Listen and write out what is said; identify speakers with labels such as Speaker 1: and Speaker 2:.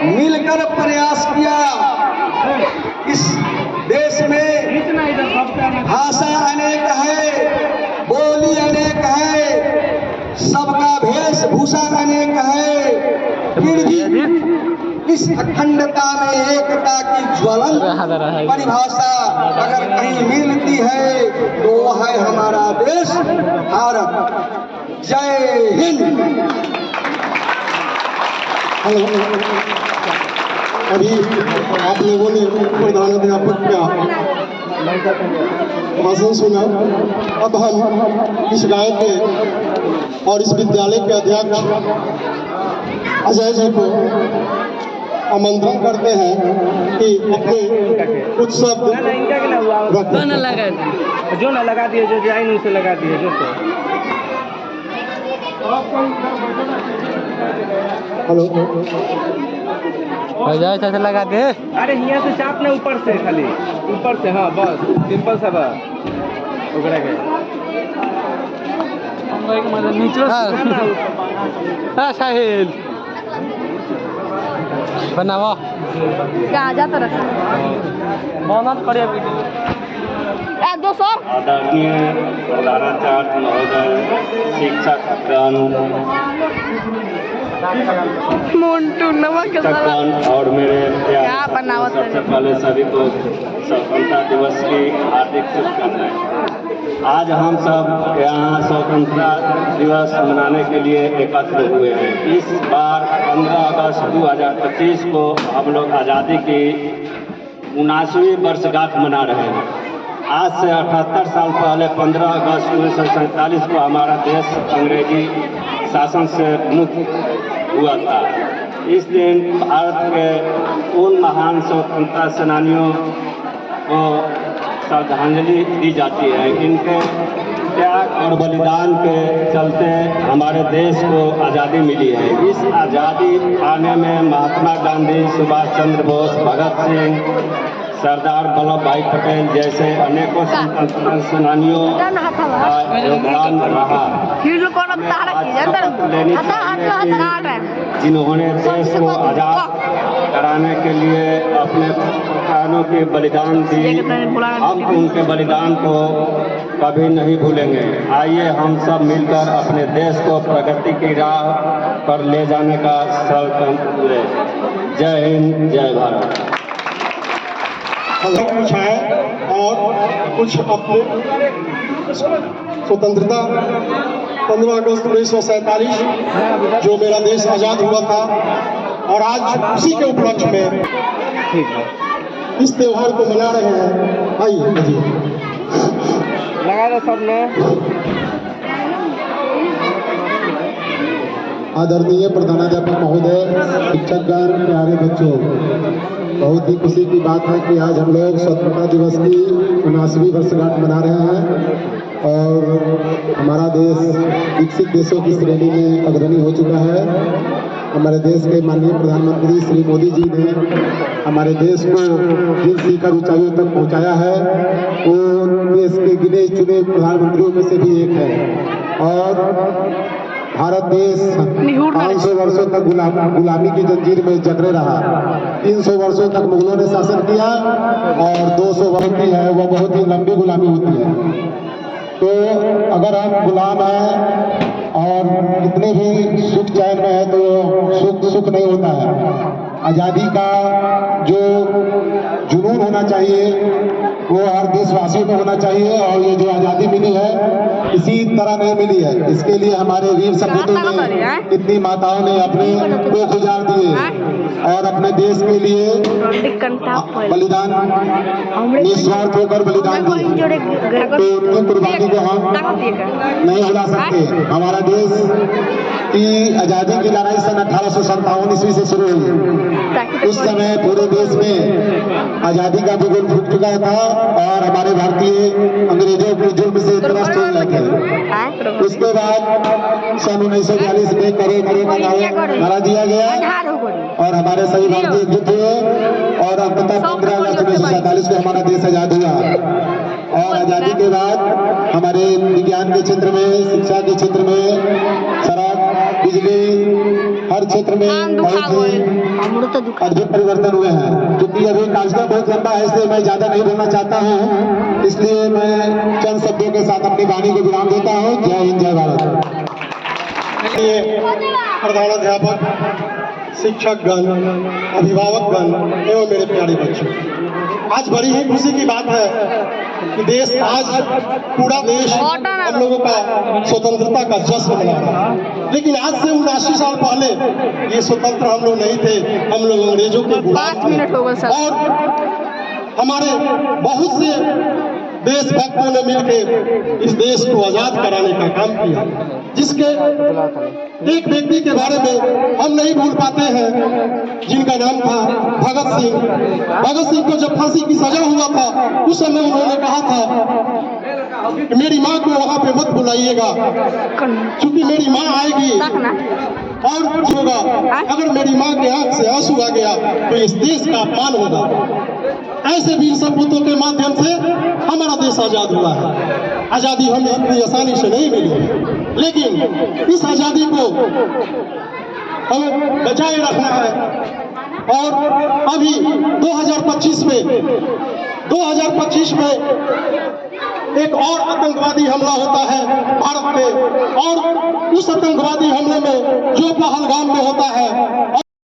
Speaker 1: मिलकर प्रयास किया। इस देश में भाषा अनेक है, बोली अनेक है, सबका वेशभूषा अनेक है, फिर भी इस अखंडता में एकता की ज्वलंत परिभाषा अगर कहीं मिलती है तो वह है हमारा देश भारत। जय हिंद।
Speaker 2: अभी आप लोगों ने प्रधानाध्यापक का भाषण सुना। अब हम इस गांव के और इस विद्यालय के अध्यक्ष अजय जी को आमंत्रण करते हैं कि अपने कुछ शब्द
Speaker 3: जो न लगा दिए, जो डिजाइन उसे लगा दिए, जो
Speaker 2: हेलो
Speaker 3: ऐसे लगा दे। अरे यहाँ से चाप ना, ऊपर से खाली ऊपर से। हाँ बस सिंपल सा बस ओकरा के साहिल बनावा
Speaker 4: जाता रखा
Speaker 3: मेहनत करिए वीडियो।
Speaker 5: आदरणीय प्रधानाचार्य महोदय, शिक्षकगण और मेरे सबसे पहले सभी को स्वतंत्रता दिवस की हार्दिक शुभकामनाएं। आज हम सब यहाँ स्वतंत्रता दिवस मनाने के लिए एकत्र हुए हैं। इस बार 15 अगस्त 2025 को हम लोग आज़ादी की 79वीं वर्षगांठ मना रहे हैं। आज से 78 साल पहले 15 अगस्त 1947 को हमारा देश अंग्रेजी शासन से मुक्त हुआ था। इस दिन भारत के उन महान स्वतंत्रता सेनानियों को श्रद्धांजलि दी जाती है। इनके त्याग और बलिदान के चलते हमारे देश को आज़ादी मिली है। इस आज़ादी पाने में महात्मा गांधी, सुभाष चंद्र बोस, भगत सिंह, सरदार वल्लभ भाई पटेल जैसे अनेकों स्वतंत्रता सेनानियों का योगदान रहा। जिन्होंने देश को आज़ाद कराने के लिए अपने प्राणों के बलिदान दी, हम उनके बलिदान को कभी नहीं भूलेंगे। आइए हम सब मिलकर अपने देश को प्रगति की राह पर ले जाने का संकल्प लें। जय हिंद, जय भारत।
Speaker 2: कुछ है और कुछ अपने स्वतंत्रता 15 अगस्त 1947 जो मेरा देश आज़ाद हुआ था, और आज उसी के उपलक्ष्य में इस त्योहार को मना रहे हैं। आइए जी
Speaker 3: लगा दो सबने।
Speaker 2: आदरणीय प्रधानाध्यापक महोदय, शिक्षकगण, प्यारे बच्चों, बहुत ही खुशी की बात है कि आज हम लोग स्वतंत्रता दिवस की 79वीं वर्षगांठ मना रहे हैं और हमारा देश विकसित देशों की श्रेणी में अग्रणी हो चुका है। हमारे देश के माननीय प्रधानमंत्री श्री मोदी जी ने हमारे देश को जिन शिखर ऊंचाइयों तक पहुंचाया है वो देश के गिने चुने प्रधानमंत्रियों में से भी एक है। और भारत देश 500 वर्षों तक गुलामी की जंजीर में जकड़े रहा। 300 वर्षों तक मुगलों ने शासन किया और 200 वर्ष की है वो बहुत ही लंबी गुलामी होती है। तो अगर हम गुलाम हैं और इतने भी सुख चैन में है तो सुख नहीं होता है। आज़ादी का जो जुनून होना चाहिए वो हर देशवासियों को होना चाहिए। और ये जो आज़ादी मिली है इसी तरह नहीं मिली है। इसके लिए हमारे वीर सपूतों ने, कितनी माताओं ने अपने को गुजार दिए और अपने देश के लिए बलिदान, निस्वार्थ होकर बलिदान दिए। तो उनकी कुर्बानी को हम नहीं भुला सकते। हमारा देश की आज़ादी की लड़ाई सन 1857 ईस्वी से शुरू हुई। उस समय पूरे देश में आज़ादी का बिगुल फूट चुका था और हमारे भारतीय अंग्रेजों के जुल्म से त्रस्त हो गए थे। उसके बाद सन 1942 में करे का नारा दिया गया और हमारे सभी भारतीय एकजुट हुए और अंततः 15 अगस्त 1947 को हमारा देश आज़ाद हुआ। और आज़ादी के बाद हमारे विज्ञान के क्षेत्र में, शिक्षा के क्षेत्र में, सड़क, बिजली, हर क्षेत्र में बहुत ही अद्भुत परिवर्तन हुए हैं। क्योंकि अभी कार्यक्रम बहुत लंबा है, इसलिए मैं ज़्यादा नहीं बोलना चाहता हूँ, इसलिए मैं चंद शब्दों के साथ अपनी वाणी को विराम देता हूँ। जय हिंद, जय भारत।
Speaker 6: प्रधानाध्यापक, शिक्षकगण, अभिभावकगण एवं मेरे प्यारे बच्चों, आज बड़ी ही खुशी की बात है कि देश, आज पूरा देश हम लोगों का स्वतंत्रता का जश्न मना रहा है। लेकिन आज से 79 साल पहले ये स्वतंत्र हम लोग नहीं थे, हम लोग अंग्रेजों के गुलाम
Speaker 4: 5 मिनट हो गए सर।
Speaker 6: और हमारे बहुत से देशभक्तों ने मिलकर इस देश को आजाद कराने का काम किया, जिसके एक व्यक्ति के बारे में हम नहीं भूल पाते हैं, जिनका नाम था भगत सिंह। भगत सिंह को जब फांसी की सजा हुआ था, उस समय उन्होंने कहा था कि मेरी माँ को वहाँ पे मत बुलाइएगा, क्योंकि मेरी माँ आएगी और कुछ होगा, अगर मेरी माँ के आंख से आंसू आ गया तो इस देश का अपमान होगा। ऐसे वीर सपूतों के माध्यम से हमारा देश आजाद हुआ है। आजादी हमें इतनी आसानी से नहीं मिली, लेकिन इस आजादी को हमें बचाए रखना है। और अभी 2025 में एक और आतंकवादी हमला होता है भारत पे, और उस आतंकवादी हमले में जो पहलगाम में होता है